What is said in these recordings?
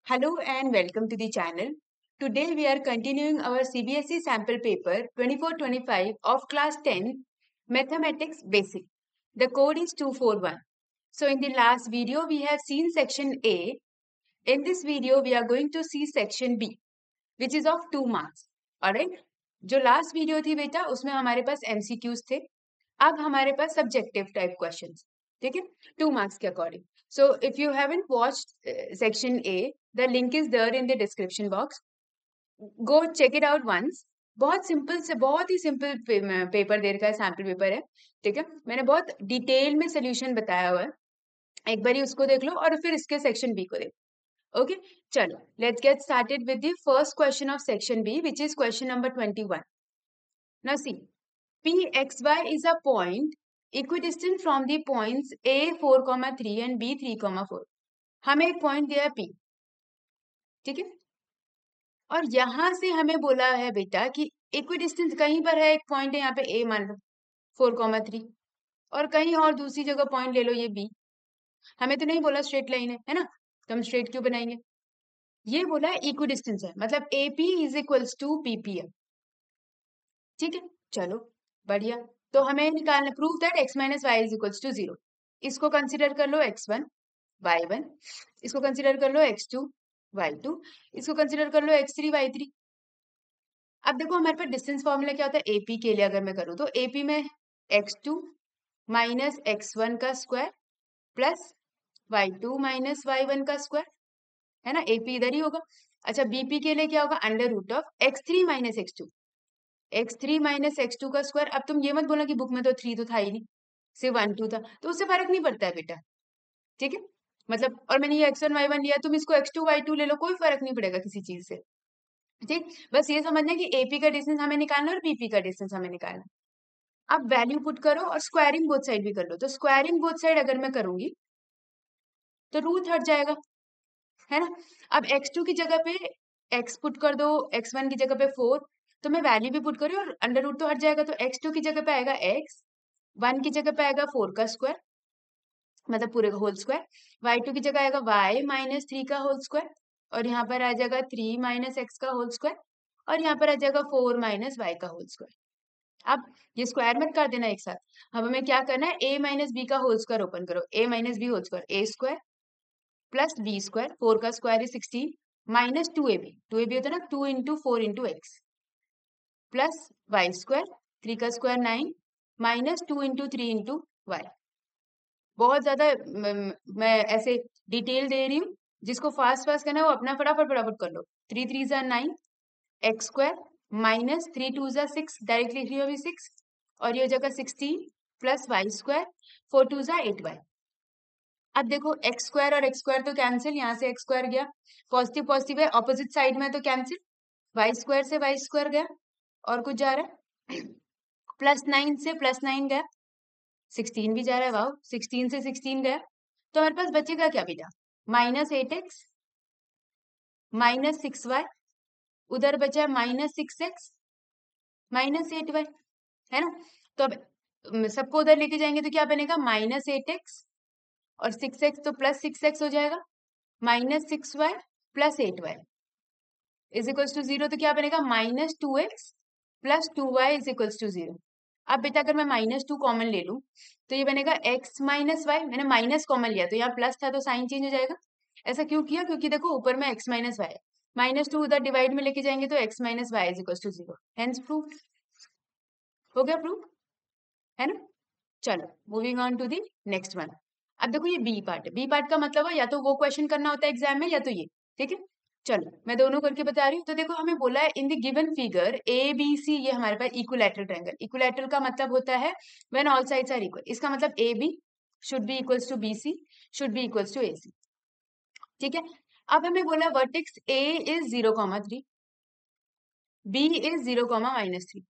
Hello and welcome to the channel. Today we are continuing our CBSE sample paper 24-25 of class 10 Mathematics Basic. The code is 241. So in the last video we have seen section A. In this video we are going to see section B which is of 2 marks. Alright? जो last video थी बेटा उसमें हमारे पास MCQs थे. अब हमारे पास subjective type questions. ठीक है? 2 marks के according. So if you haven't watched section A, the link is there in the description box. Go check it out once. बहुत सिंपल से बहुत ही सिंपल पेपर दे रखा है, सैम्पल पेपर है. ठीक है, मैंने बहुत डिटेल में सोल्यूशन बताया हुआ है. एक बारी उसको देख लो और फिर इसके सेक्शन बी को देखो. Okay, chalo, let's get started with the first question of section B, which is question number 21. Now see, Pxy is a point equidistant from the points A 4,3 and B 3,4. हमें एक point दिया है P, ठीक है, और यहां से हमें बोला है बेटा कि इक्विडिस्टेंस कहीं पर है, एक पॉइंट है यहाँ पे A मान लो 4,3 और कहीं और दूसरी जगह पॉइंट ले लो ये B. हमें तो नहीं बोला स्ट्रेट लाइन है ना, तो हम स्ट्रेट क्यों बनाएंगे. ये बोला है इक्विडिस्टेंस है, मतलब AP is equals to PP है. ठीक है, चलो बढ़िया. तो हमें निकालना proof that x minus Y is equals to 0. इसको कंसिडर कर लो x1 y1, इसको कंसिडर कर लो x2 y2, इसको कंसिडर कर लो x3 y3. अब देखो हमारे पास डिस्टेंस फॉर्मूला क्या होता है AP के लिए. अगर मैं करूँ तो AP में x2 माइनस x1 का square plus y2 minus y1 का स्क्वायर है ना. AP इधर ही होगा. अच्छा, BP के लिए क्या होगा, under root of x3 minus x2, x3 minus x2 का स्क्वायर. अब तुम ये मत बोला कि बुक में तो 3 तो था ही नहीं, सिर्फ 1 2 था, तो उससे फर्क नहीं पड़ता है बेटा. ठीक है, मतलब और मैंने ये x1 y1 लिया, तुम इसको x2 y2 ले लो, कोई फर्क नहीं पड़ेगा किसी चीज से. ठीक, बस ये समझना कि AP का डिस्टेंस हमें निकालना और BP का डिस्टेंस हमें निकालना. अब वैल्यू पुट करो और स्क्वायरिंग बोथ साइड भी कर लो. तो स्क्वायरिंग बोथ साइड अगर मैं करूंगी तो रूट हट जाएगा, है ना. अब x2 की जगह पे x पुट कर दो, x1 की जगह पे 4, तो मैं वैल्यू भी पुट करी और अंडर रूट तो हट जाएगा. तो x2 की जगह पे आएगा x, 1 की जगह पे आएगा 4 का स्क्वायर, मतलब पूरे का होल स्क्वायर, y2 की जगह आएगा y माइनस 3 का होल स्क्वायर, और यहाँ पर आ जाएगा 3 माइनस x का होल स्क्वायर, और यहाँ पर आ जाएगा 4 माइनस y का होल स्क्वायर. अब ये स्क्वायर मत कर देना एक साथ. अब हमें क्या करना है, a माइनस बी का होल स्क्वायर ओपन करो, a minus B whole square, a square plus B square, 4 का स्क्वायर है 16 माइनस 2ab, 2ab होता है ना 2 into 4 into X, plus Y square, 3 का square 9 minus 2 into 3 into Y. बहुत ज्यादा मैं ऐसे डिटेल दे रही हूँ, जिसको फास्ट फास्ट करना है वो अपना फटाफट फटाफट कर लो. 3 3 जा 9 एक्स स्क्वायर माइनस 3 2 जा 6, डायरेक्टली 3 होगी 6, और ये हो जाएगा 16 प्लस वाई स्क्वायर 4 2 जा 8 वाई. अब देखो एक्स स्क्वायर और एक्स स्क्वायर तो कैंसिल, यहाँ से एक्स स्क्वायर गया, पॉजिटिव पॉजिटिव है, ऑपोजिट साइड में तो कैंसिल, वाई स्क्वायर से वाई स्क्वायर गया, और कुछ जा रहा है प्लस 9 से प्लस 9 गया, 16 भी जा रहा है, वाओ 16 से 16 गया. तो हमारे पास बचेगा क्या बेटा, माइनस 8x माइनस 6y, उधर बचा है माइनस 6x माइनस 8y, है ना. तो अब सबको उधर लेके जाएंगे तो क्या बनेगा, माइनस 8x और 6x तो प्लस 6x हो जाएगा, minus 6y plus 8y is equals to 0. तो क्या बनेगा, minus 2x plus 2y is equals to 0. अब बेटा अगर मैं माइनस 2 कॉमन ले लूं तो ये बनेगा x माइनस वाई. मैंने माइनस कॉमन लिया तो यहाँ प्लस था तो साइन चेंज हो जाएगा. ऐसा क्यों किया, क्योंकि देखो ऊपर में x माइनस वाई है, माइनस 2 उधर डिवाइड में लेके जाएंगे तो x minus Y is equals to 0. Hence proof हो गया, प्रूफ है ना. चलो moving on to the next one. अब देखो ये बी पार्ट है, बी पार्ट का मतलब है या तो वो क्वेश्चन करना होता है एग्जाम में या तो ये. ठीक है, चलो मैं दोनों करके बता रही हूँ. तो देखो हमें बोला है in the given figure A B C, ये हमारे पास इक्विलैटरल ट्रायंगल. इक्विलैटरल का मतलब होता है when all sides are equal. इसका मतलब A B should be equals to B C should be equals to A C. ठीक है, अब हमें बोला vertex A is 0,3, B is 0,-3.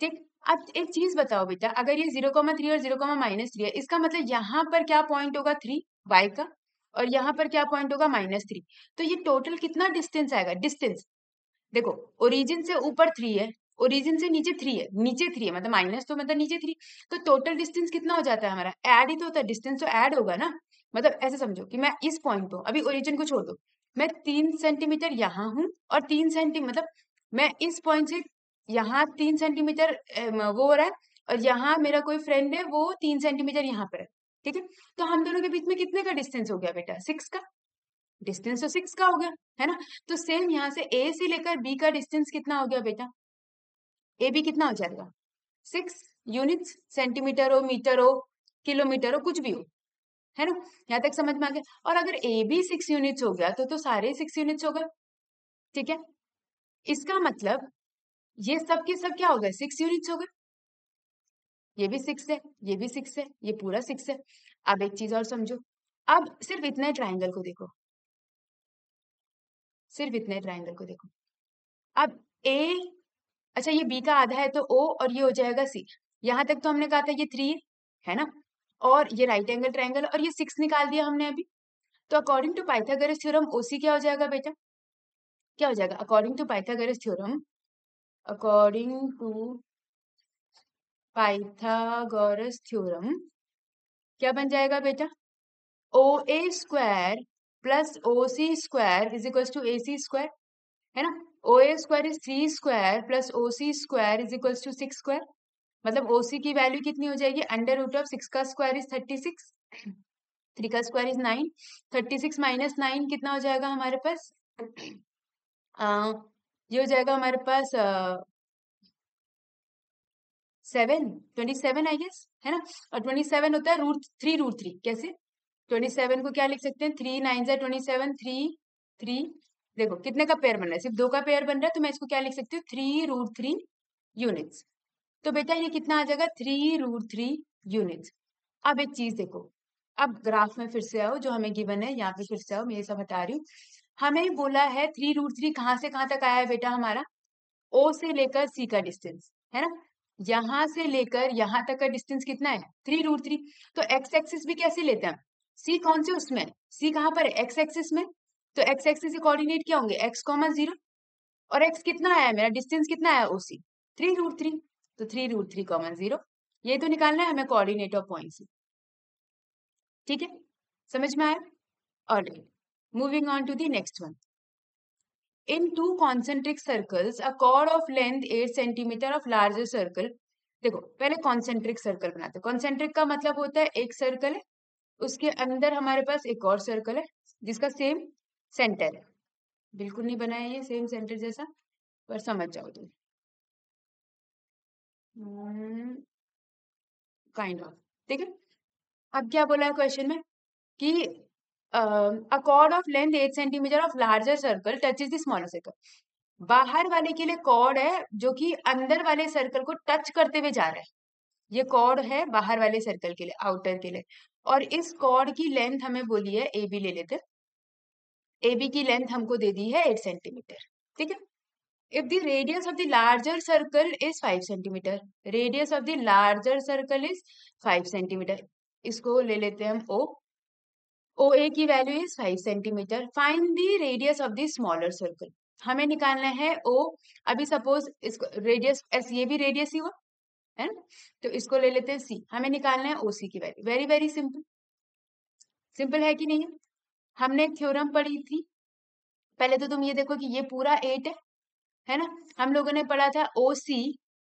ठीक, अब एक चीज बताओ बेटा, अगर ये 0,3 और 0,-3 है, इसका मतलब यहाँ पर क्या पॉइंट होगा 3 y का, और यहाँ पर क्या पॉइंट होगा -3. तो ये टोटल कितना डिस्टेंस आएगा, डिस्टेंस देखो ओरिजिन से ऊपर 3 है, ओरिजिन से नीचे 3 है, नीचे 3 है, मतलब माइनस तो मतलब नीचे 3, तो टोटल डिस्टेंस कितना हो जाता है हमारा, ऐड ही तो होता है, डिस्टेंस तो ऐड होगा ना. मतलब ऐसे समझो कि मैं इस पॉइंट पे हूँ, अभी ओरिजिन को छोड़ दो, मैं 3 सेंटीमीटर यहाँ हूँ और 3 सेंटीमीटर मतलब मैं इस पॉइंट से यहाँ 3 सेंटीमीटर वो हो रहा है, और यहाँ मेरा कोई फ्रेंड है वो 3 सेंटीमीटर यहाँ पर है, ठीक है। तो हम दोनों के बीच में कितने का डिस्टेंस हो गया बेटा? 6 का डिस्टेंस, तो 6 का हो गया, है ना। तो सेम यहाँ से ए से लेकर बी का डिस्टेंस कितना हो गया बेटा? ए बी कितना हो जाएगा? 6 यूनिट्स, सेंटीमीटर हो, मीटर हो, किलोमीटर हो, कुछ भी हो, है ना। यहाँ तक समझ में आ गया। और अगर ए भी 6 यूनिट्स हो गया तो सारे 6 यूनिट्स हो गए, ठीक है। इसका मतलब ये सब के सब क्या हो गए? 6 यूनिट्स हो गए। ये भी 6 है, ये भी 6 है, ये पूरा 6 है। अब एक चीज और समझो, अब सिर्फ इतने ट्राइंगल को देखो, सिर्फ इतने ट्राइंगल को देखो। अब ए, अच्छा ये बी का आधा है तो ओ, और ये हो जाएगा सी। यहां तक तो हमने कहा था ये 3 है ना, और ये राइट एंगल ट्राइंगल, और ये 6 निकाल दिया हमने अभी। तो according to Pythagoras theorem O C हो जाएगा बेटा? क्या हो जाएगा according to Pythagoras theorem? According to Pythagoras theorem क्या बन जाएगा बेटा? O A square plus O C square is equal to A C square, है ना। O A square is 3 square plus O C square is equal to 6 square. मतलब O सी की वैल्यू कितनी हो जाएगी? अंडर रूट ऑफ 6 का स्क्वायर इज 36, 3 का स्क्वायर इज 9, 36 माइनस 9 कितना हो जाएगा हमारे पास? ये हो जाएगा हमारे पास 7, 27 आई गेस, है ना। और 27 होता है रूट थ्री। कैसे? 27 को क्या लिख सकते हैं? 3 9 जा 27, 3 देखो कितने का पेयर बन रहा है? सिर्फ 2 का पेयर बन रहा है, तो मैं इसको क्या लिख सकती हूँ? 3√3 यूनिट्स। तो बेटा ये कितना आ जाएगा? 3√3 यूनिट्स। अब एक चीज देखो, अब ग्राफ में फिर से आओ, जो हमें गिवन है यहाँ पे फिर से आओ, मैं ये सब हटा रही हूँ। हमें बोला है 3√3 कहाँ से कहाँ तक आया है बेटा हमारा? ओ से लेकर सी का डिस्टेंस, है ना। यहां से लेकर यहां तक का डिस्टेंस कितना है? 3√3। तो एक्स एक्सिस भी कैसे लेते हैं? सी कौन से उसमें? सी कहाँ पर है? एक्स एक्सिस में। तो एक्स एक्सिस के कोऑर्डिनेट क्या होंगे? x, 0। और एक्स कितना आया मेरा? डिस्टेंस कितना आया ओ सी? 3√3। तो 3√3, 0 ये तो निकालना है हमें कोऑर्डिनेट ऑफ पॉइंट सी, ठीक है। समझ में आया? और moving on to the next one. In two concentric circles, a chord of length 8 centimeter of larger circle. देखो पहले कॉन्सेंट्रिक सर्कल बनाते हैं। कॉन्सेंट्रिक का मतलब होता है एक सर्कल है, उसके अंदर हमारे पास एक और सर्कल है जिसका सेम सेंटर है। बिल्कुल नहीं बनाया ये सेम सेंटर जैसा, पर समझ जाओ तुम। काइंड ऑफ, ठीक है। अब क्या बोला है क्वेश्चन में कि अ chord of length 8 centimeter of larger circle touches the smaller circle. बाहर वाले के लिए कॉर्ड है जो कि अंदर वाले सर्कल को टच करते हुए जा रहा है। ये कॉर्ड है बाहर वाले सर्कल के लिए, आउटर के लिए। और इस कॉर्ड की लेंथ हमें बोली है ए बी, ले लेते ए बी की लेंथ हमको दे दी है 8 सेंटीमीटर, ठीक है। If the radius of the larger circle is 5 centimetre, radius of the larger circle is 5 centimetre, इसको ले लेते हैं हम ओ। ओ ए की वैल्यू is 5 centimetre. Find the radius of the smaller circle, हमें निकालना है ओ। अभी सपोज इसको रेडियस एस, ये भी रेडियस ही हुआ, है ना। तो इसको ले लेते हैं सी, हमें निकालना है ओ सी की value. Very very simple, simple है कि नहीं है? हमने एक थ्योरम पढ़ी थी। पहले तो तुम ये देखो कि ये पूरा 8 है ना। हम लोगों ने पढ़ा था ओ सी,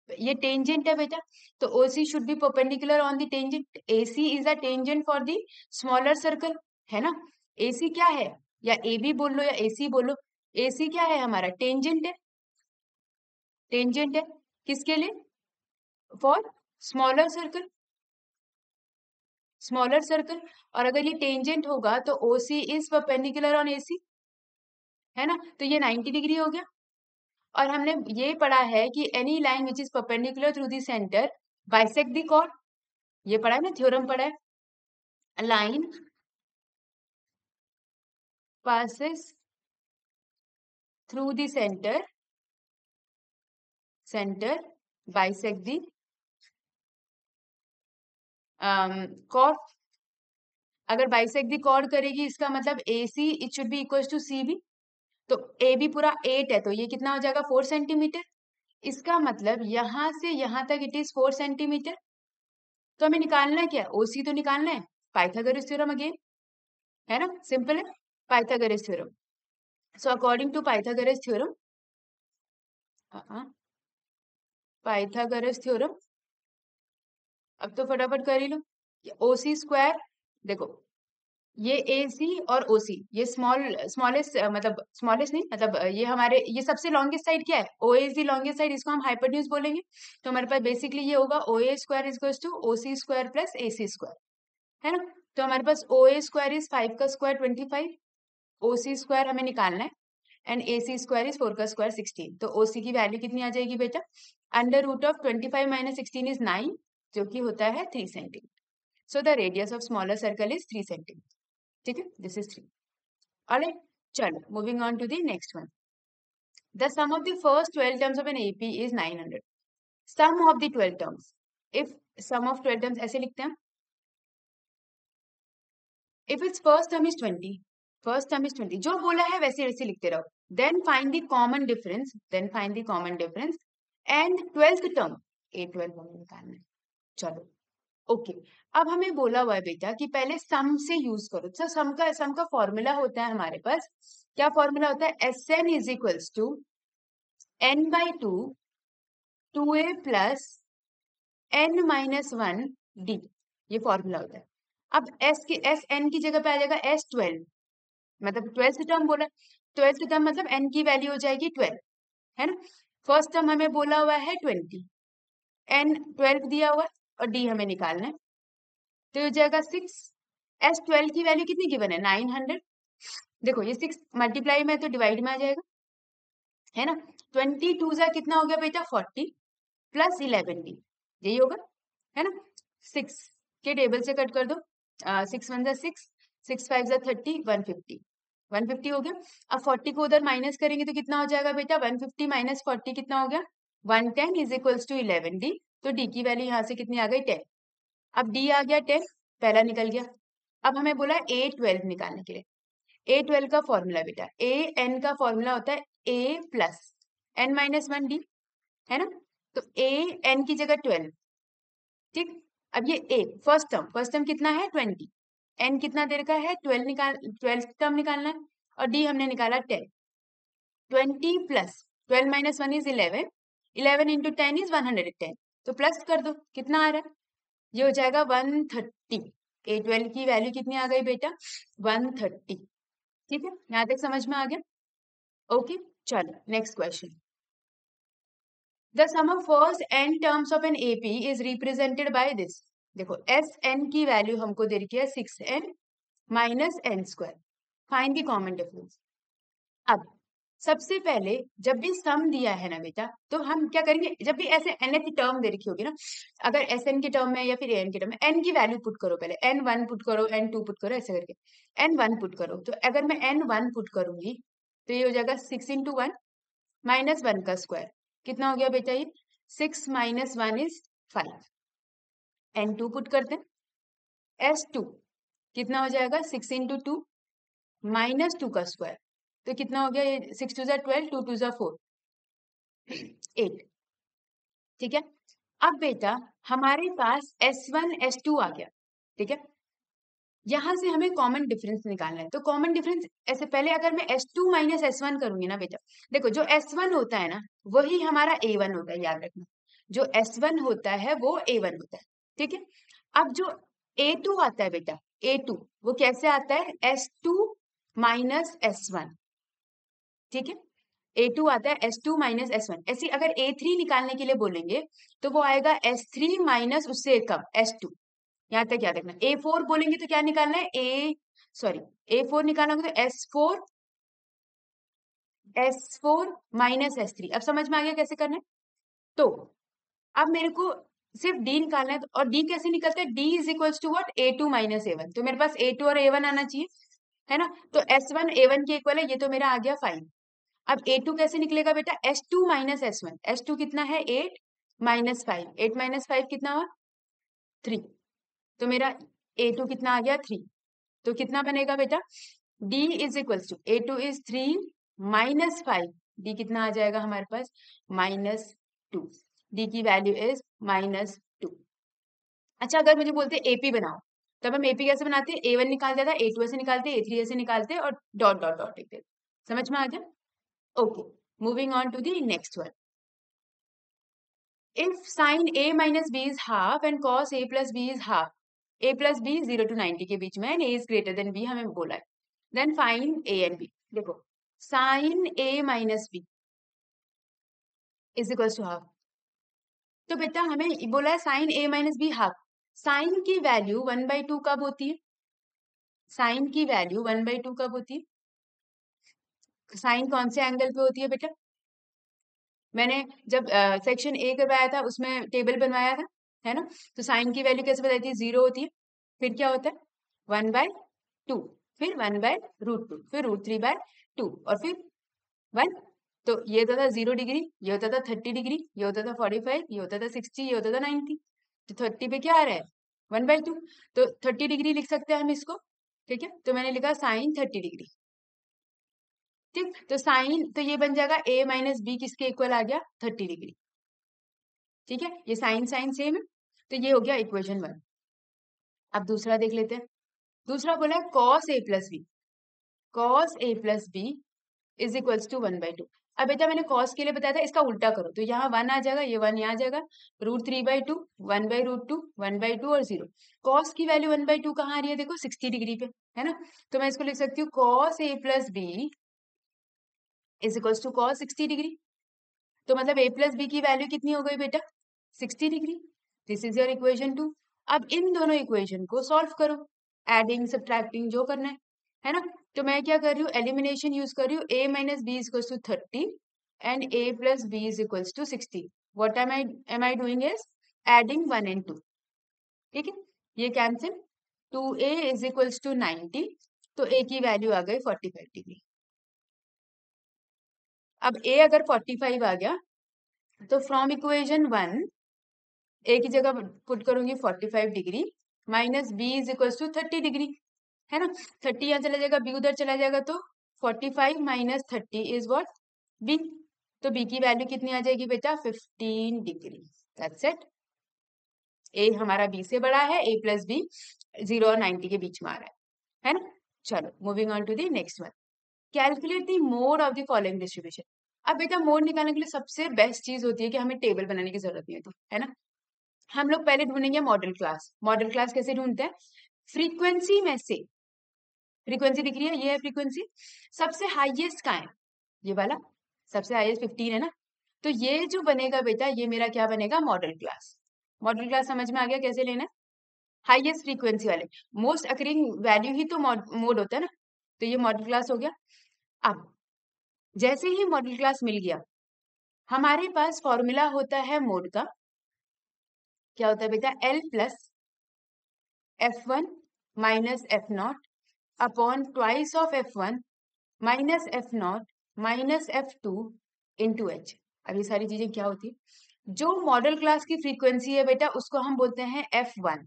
ये टेंजेंट है बेटा, तो O C should be perpendicular on the tangent. A C is a tangent for the smaller circle, है ना। ए सी क्या है? या ए बी बोल लो या ए सी बोलो, ए सी क्या है हमारा? टेंजेंट है, टेंजेंट है किसके लिए? For smaller circle, smaller circle. और अगर ये टेंजेंट होगा तो O C is perpendicular on ए सी, है ना। तो ये 90 डिग्री हो गया। और हमने ये पढ़ा है कि any line which is perpendicular through the centre bisect the chord, ये पढ़ा है ना, थ्योरम पढ़ा है। Line passes through the center bisect the chord। अगर बाइसेक्ट दी कॉर्ड करेगी इसका मतलब A C it should be equal to C B. तो ए बी पूरा 8 है तो ये कितना हो जाएगा? 4 सेंटीमीटर। इसका मतलब यहां से यहां तक इट इज 4 सेंटीमीटर। तो हमें निकालना है क्या? ओसी तो निकालना है, पाइथागोरस थ्योरम अगेन। है ना, सिंपल है, Pythagoras theorem. So according to Pythagoras theorem, Pythagoras theorem, अब तो फटाफट कर ही लो। ओसी स्क्वायर, देखो ये ए सी और ओ सी, ये स्मॉलेस्ट मतलब स्मॉलेस्ट नहीं, मतलब ये हमारे, ये सबसे लॉन्गेस्ट साइड क्या है, ओ ए इज द लॉन्गेस्ट साइड, इसको हम हाइपोटेन्यूज बोलेंगे। तो हमारे पास बेसिकली ये होगा O A square is equals to O C square plus A C square, है ना। तो हमारे पास ओ ए स्क्वायर इज 5 का स्क्वायर 25, ओ सी स्क्वायर हमें निकालना है, and A C square is 4 का स्क्वायर 16। तो ओ सी की वैल्यू कितनी आ जाएगी बेटा, under root of 25 minus 16 is 9, जो कि होता है 3 centimetre. So the radius of smaller circle is 3 centimetre. ठीक है, दिस इज 3। ऑलराइट, चलो moving on to the next one. The sum of the first 12 terms of an AP is 900। Sum of the 12 terms, if sum of 12 terms ऐसे लिखते हैं, if its first term is 20, first term is 20, जो बोला है वैसे वैसे लिखते रहो। Then find the common difference, then find the common difference and 12th term, a 12 हमें निकालना है। चलो ओके, अब हमें बोला हुआ है बेटा कि पहले सम से यूज करो। तो सम का फॉर्मूला होता है हमारे पास, क्या फॉर्मूला होता है, S N is equals to N by two, two A plus N minus one D, ये फॉर्मूला होता है। अब एस एन की जगह पे आ जाएगा एस 12, मतलब 12th टर्म बोला, 12th टर्म मतलब एन की वैल्यू हो जाएगी 12, है ना। फर्स्ट टर्म हमें बोला हुआ है 20, एन 12 दिया हुआ है और डी हमें निकालना है, तो हो जाएगा 6। एस 12 की वैल्यू कितनी गिवन है, 900। देखो ये 6 मल्टीप्लाई में तो डिवाइड में आ जाएगा, है ना। 22 जा कितना हो गया बेटा, 40 प्लस 11 डी, यही होगा, है ना। 6 के टेबल से कट कर दो, 6 1 जा 6, 6 5 जा 30, 150, 150 हो गया। अब 40 को उधर माइनस करेंगे तो कितना हो जाएगा बेटा, 150 माइनस 40 कितना हो गया, 110 इज इक्वल्स टू 11 डी। तो डी की वैल्यू यहाँ से कितनी आ गई, 10। अब डी आ गया 10, पहला निकल गया। अब हमें बोला ए 12 निकालने के लिए, ए 12 का फॉर्मूला बेटा, ए एन का फॉर्मूला होता है a plus N minus one d, है ना। तो ए एन की जगह 12, ठीक। अब ये ए फर्स्ट टर्म कितना है 20, एन कितना देर का है 12, निकाल 12 टर्म निकालना है, और डी हमने निकाला 10। 20 plus 12 minus 1 is 11, 11 into 10 is 110, तो प्लस कर दो, कितना आ रहा है, ये हो जाएगा 130। ए 12 की वैल्यू कितनी आ गई बेटा, 130। ठीक है, यहाँ तक समझ में आ गया, ओके। चलो next question. The sum of first n terms of an AP is represented by this. देखो एस एन की वैल्यू हमको दे रखी है 6n minus N square, find the common difference. अब सबसे पहले जब भी सम दिया है ना बेटा, तो हम क्या करेंगे, जब भी ऐसे nth टर्म दे रखी होगी ना, अगर एस एन के टर्म में या फिर एन के टर्म में, एन की वैल्यू पुट करो, पहले एन वन पुट करो, एन टू पुट करो, ऐसे करके एन वन पुट करो। तो अगर मैं एन वन पुट करूंगी तो ये हो जाएगा 6 इंटू वन माइनस वन का स्क्वायर, कितना हो गया बेटा ये, 6 minus one is 5। N two put करते हैं, एस टू कितना हो जाएगा, 6 इंटू टू माइनस टू का स्क्वायर, तो कितना हो गया ये, 6 टू जा 12, 2 टू जा 4, 8। ठीक है, अब बेटा हमारे पास S1 S2 आ गया, ठीक है। यहां से हमें कॉमन डिफरेंस निकालना है, तो कॉमन डिफरेंस ऐसे पहले अगर मैं S2 माइनस S1 करूंगी ना बेटा, देखो जो S1 होता है ना वही हमारा A1 होता है, याद रखना, जो S1 होता है वो A1 होता है, ठीक है। अब जो A2 आता है बेटा, A2 वो कैसे आता है, S2 माइनस S1, ठीक है। A2 आता है S2 माइनस S1, ऐसे अगर A3 निकालने के लिए बोलेंगे तो वो आएगा S3 माइनस उससे कम S2, यहाँ तक याद रखना। A4 बोलेंगे तो क्या निकालना है, A4 निकालना होगा तो S4 माइनस S3। अब समझ में आ गया कैसे करना है। तो अब मेरे को सिर्फ D निकालना है, और D कैसे निकलता है, D is equals to what, A2 minus A1, तो मेरे पास A2 और A1 आना चाहिए, है ना। तो S1 A1 के इक्वल है, ये तो मेरा आ गया 5। अब A2 कैसे निकलेगा बेटा, S2 माइनस S1, S2 कितना है 8 माइनस 5, 8 माइनस 5 कितना हुआ 3, तो मेरा A2 कितना आ गया 3। तो कितना बनेगा बेटा, D is equals to A2 is 3 minus 5, D कितना आ जाएगा हमारे पास -2, D की वैल्यू इज -2। अच्छा अगर मुझे बोलते AP बनाओ, तब हम एपी कैसे बनाते हैं, A1 निकाल दिया था, A2 ऐसे निकालते, A3 ऐसे निकालते और डॉट डॉट डॉट लिखते। समझ में आ गया? Okay, moving on to the next one. If sin A minus B is half and cos A plus B is half, A plus B 0 to 90 के बीच में and A is greater than B हमें बोला है, then find A and B. देखो sin A minus B is equals to half. तो बेटा हमें बोला है sin A minus B half. sin की वैल्यू 1/2 कब होती है? sin की वैल्यू 1/2 कब होती है? sin कौन से एंगल पे होती है बेटा? मैंने जब सेक्शन ए करवाया था उसमें टेबल बनवाया था, है ना? तो साइन की वैल्यू कैसे बताई थी? 0 होती है, फिर क्या होता है? 1/2, फिर 1/√2, फिर √3/2 और फिर 1. तो ये होता था 0 डिग्री, ये होता था 30 डिग्री, ये होता था 45, ये होता था 60, ये होता था 90. तो 30 पे क्या आ रहा है? 1/2. तो 30 डिग्री लिख सकते हैं हम इसको, ठीक है? तो मैंने लिखा साइन 30 डिग्री. ठीक, तो साइन तो ये बन जाएगा A माइनस बी किसके इक्वल आ गया? 30 डिग्री. ठीक है, ये साइन साइन सेम है, तो ये हो गया इक्वेशन 1. अब दूसरा देख लेते हैं. दूसरा बोला है cos A plus B, cos A plus B is equals to 1/2. अब बेटा मैंने cos के लिए बताया था, इसका उल्टा करो तो यहाँ 1 आ जाएगा, ये 1 यहाँ आ जाएगा, √3/2, 1/√2, 1/2 और 0. cos की वैल्यू 1/2 कहाँ आ रही है? देखो 60 डिग्री पे, है ना? तो मैं इसको लिख सकती हूँ cos A plus B is equals to cos 60 degree. तो मतलब A प्लस बी की वैल्यू कितनी हो गई बेटा? 60 degree. This is your equation 2. अब इन दोनों इक्वेशन को सॉल्व करो, एडिंग सब्ट्रैक्टिंग जो करना है ना? तो मैं क्या कर रही हूँ? एलिमिनेशन यूज कर रही हूँ. A minus B is to 30 and A plus B is equals to 60. What am I doing is adding 1 and 2. ठीक है, ये cancel. 2A is equals to 90, तो A की वैल्यू आ गई 45 डिग्री. अब A अगर 45 आ गया तो फ्रॉम इक्वेशन 1 A की जगह पुट करूंगी 45 degree minus B is equal to 30 degree, है ना? 30 यहाँ चला जाएगा, B उधर चला जाएगा, तो 45 माइनस 30 इज व्हाट? B. तो B की वैल्यू कितनी आ जाएगी बेटा? 15 डिग्री. That's it. A हमारा B से बड़ा है, A प्लस B 0 और 90 के बीच में आ रहा है ना? चलो moving on to the next one. Calculate the mode of the following distribution. अब बेटा मोड निकालने के लिए सबसे बेस्ट चीज होती है कि हमें टेबल बनाने की जरूरत नहीं होती, है ना? हम लोग पहले ढूंढेंगे मॉडल क्लास. मॉडल क्लास कैसे ढूंढते हैं? फ्रीक्वेंसी में से, फ्रीक्वेंसी दिख रही है, ये है फ्रीक्वेंसी. सबसे हाईएस्ट कहाँ है? ये वाला सबसे हाईएस्ट 15 है ना? तो ये जो बनेगा बेटा, ये मेरा क्या बनेगा? Model class. मॉडल क्लास समझ में आ गया कैसे लेना है? हाईएस्ट फ्रीक्वेंसी वाले, मोस्ट अकरिंग वैल्यू ही तो मोड होता है ना. तो ये मॉडल क्लास हो गया. अब जैसे ही मॉडल क्लास मिल गया, हमारे पास फॉर्मूला होता है मोड का. क्या होता है बेटा? L plus F1 minus F0 upon twice of F1 minus F0 minus F2 into H. अब ये सारी चीजें क्या होती है? जो मॉडल क्लास की फ्रीक्वेंसी है बेटा, उसको हम बोलते हैं F1.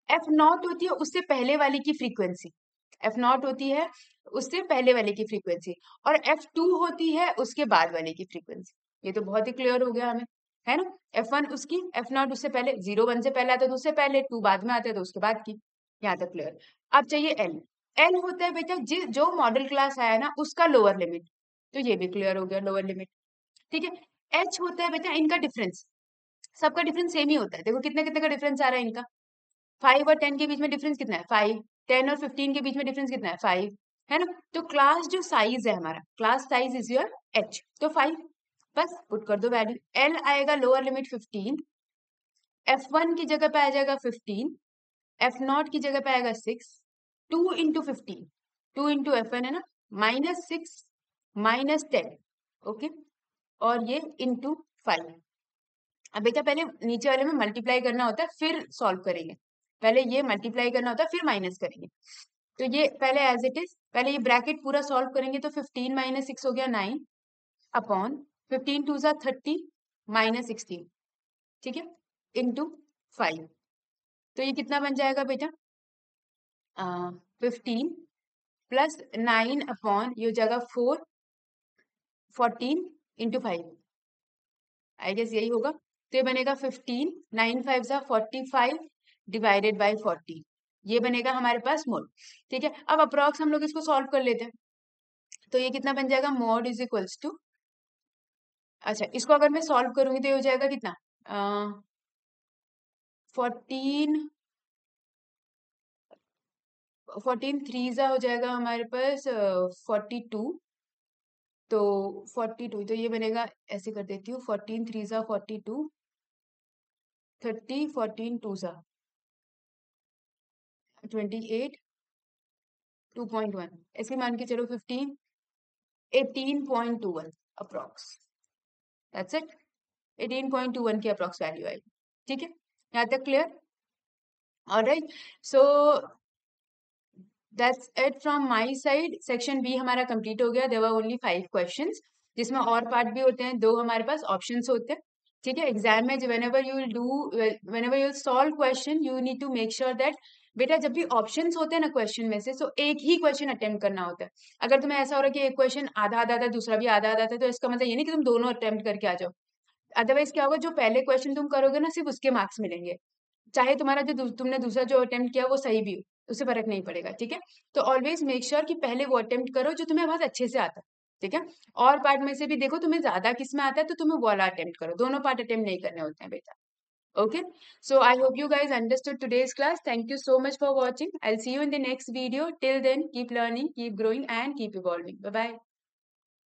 F0 होती है उससे पहले वाली की फ्रीक्वेंसी, F0 होती है उससे पहले वाले की फ्रीक्वेंसी, और F2 होती है उसके बाद वाले की फ्रीक्वेंसी. ये तो बहुत ही क्लियर हो गया हमें, है ना? F1 उसकी, F0 उससे पहले, 0 1 से पहले आता है तो उससे पहले, 2 बाद में आता है तो उसके बाद की. यहाँ तक क्लियर. अब चाहिए L. L होता है बेटा जो मॉडल क्लास आया ना उसका लोअर लिमिट, तो ये भी क्लियर हो गया, लोअर लिमिट. ठीक है. H होता है बेटा इनका डिफरेंस. सबका डिफरेंस सेम ही होता है. देखो कितने कितने का डिफरेंस आ रहा है इनका. 5 और 10 के बीच में डिफरेंस कितना है? 5. 10 और 15 के बीच में डिफरेंस कितना है? 5. है ना? तो क्लास जो साइज है हमारा, class size is your H, तो 5. बस पुट कर दो वैल्यू. L आएगा लोअर लिमिट 15, F1 की जगह पे आ जाएगा 15, F0 की जगह पे आएगा 6, 2 इंटू 15, 2 इंटू F1 है ना, माइनस 6 माइनस 10. ओके, और ये इंटू 5. अब बेटा पहले नीचे वाले में मल्टीप्लाई करना होता है फिर सॉल्व करेंगे. पहले ये मल्टीप्लाई करना होता है फिर माइनस करेंगे. तो ये पहले एज इट इज, पहले ये ब्रैकेट पूरा सॉल्व करेंगे. तो 15 माइनस 6 हो गया 9 अपॉन 15 2 30 माइनस 16, ठीक है, इंटू 5. तो ये कितना बन जाएगा बेटा? 15 प्लस 9 अपॉन ये हो जाएगा 4, 14 इंटू 5. आई गेस यही होगा. तो ये बनेगा 15, 9 5 45 डिवाइडेड बाय 40, ये बनेगा हमारे पास मोड। ठीक है, अब अप्रॉक्स हम लोग इसको सॉल्व कर लेते हैं। तो ये कितना बन जाएगा, मोड इज इक्वल्स टू, अच्छा इसको अगर मैं सॉल्व करूंगी तो ये हो जाएगा कितना, 14, 14 3 हो जाएगा हमारे पास 42, तो 42, तो ये बनेगा, ऐसे कर देती हूँ, 14 3 42, 30 14 2 28, 2.1, ऐसे मान के चलो 15, 18.21 अप्रॉक्स, दैट्स इट, 18.21 की अप्रॉक्स वैल्यू आई। ठीक है, यहाँ तक clear? Alright, so that's it from my side. Section B हमारा कंप्लीट हो गया। देयर वर ओनली 5 क्वेश्चंस, जिसमें और पार्ट भी होते हैं, 2 हमारे पास ऑप्शंस होते हैं। ठीक है, एग्जाम में whenever you will do, whenever you will solve question, you need to make sure that बेटा जब भी ऑप्शंस होते हैं ना क्वेश्चन में से, तो एक ही क्वेश्चन अटेम्प्ट करना होता है। अगर तुम्हें ऐसा हो रहा है कि एक क्वेश्चन आधा आधा था, दूसरा भी आधा आधा था, तो इसका मतलब ये नहीं कि तुम दोनों अटेम्प्ट करके आ जाओ। अदरवाइज क्या होगा, जो पहले क्वेश्चन तुम करोगे ना, सिर्फ उसके मार्क्स मिलेंगे, चाहे तुम्हारा जो तुमने दूसरा जो अटेम्प्ट किया वो सही भी हो, उससे फर्क नहीं पड़ेगा। ठीक है, तो ऑलवेज मेक श्योर कि पहले वो अटेम्प्ट करो जो तुम्हें बहुत अच्छे से आता है। ठीक है, और पार्ट में से भी देखो तुम्हें ज्यादा किस में आता है, तो तुम्हें वो वाला अटेम्प्ट करो, दोनों पार्ट अटेम्प्ट नहीं करने होते हैं बेटा। Okay, so I hope you guys understood today's class. Thank you so much for watching. I'll see you in the next video. Till then, keep learning, keep growing, and keep evolving. Bye bye.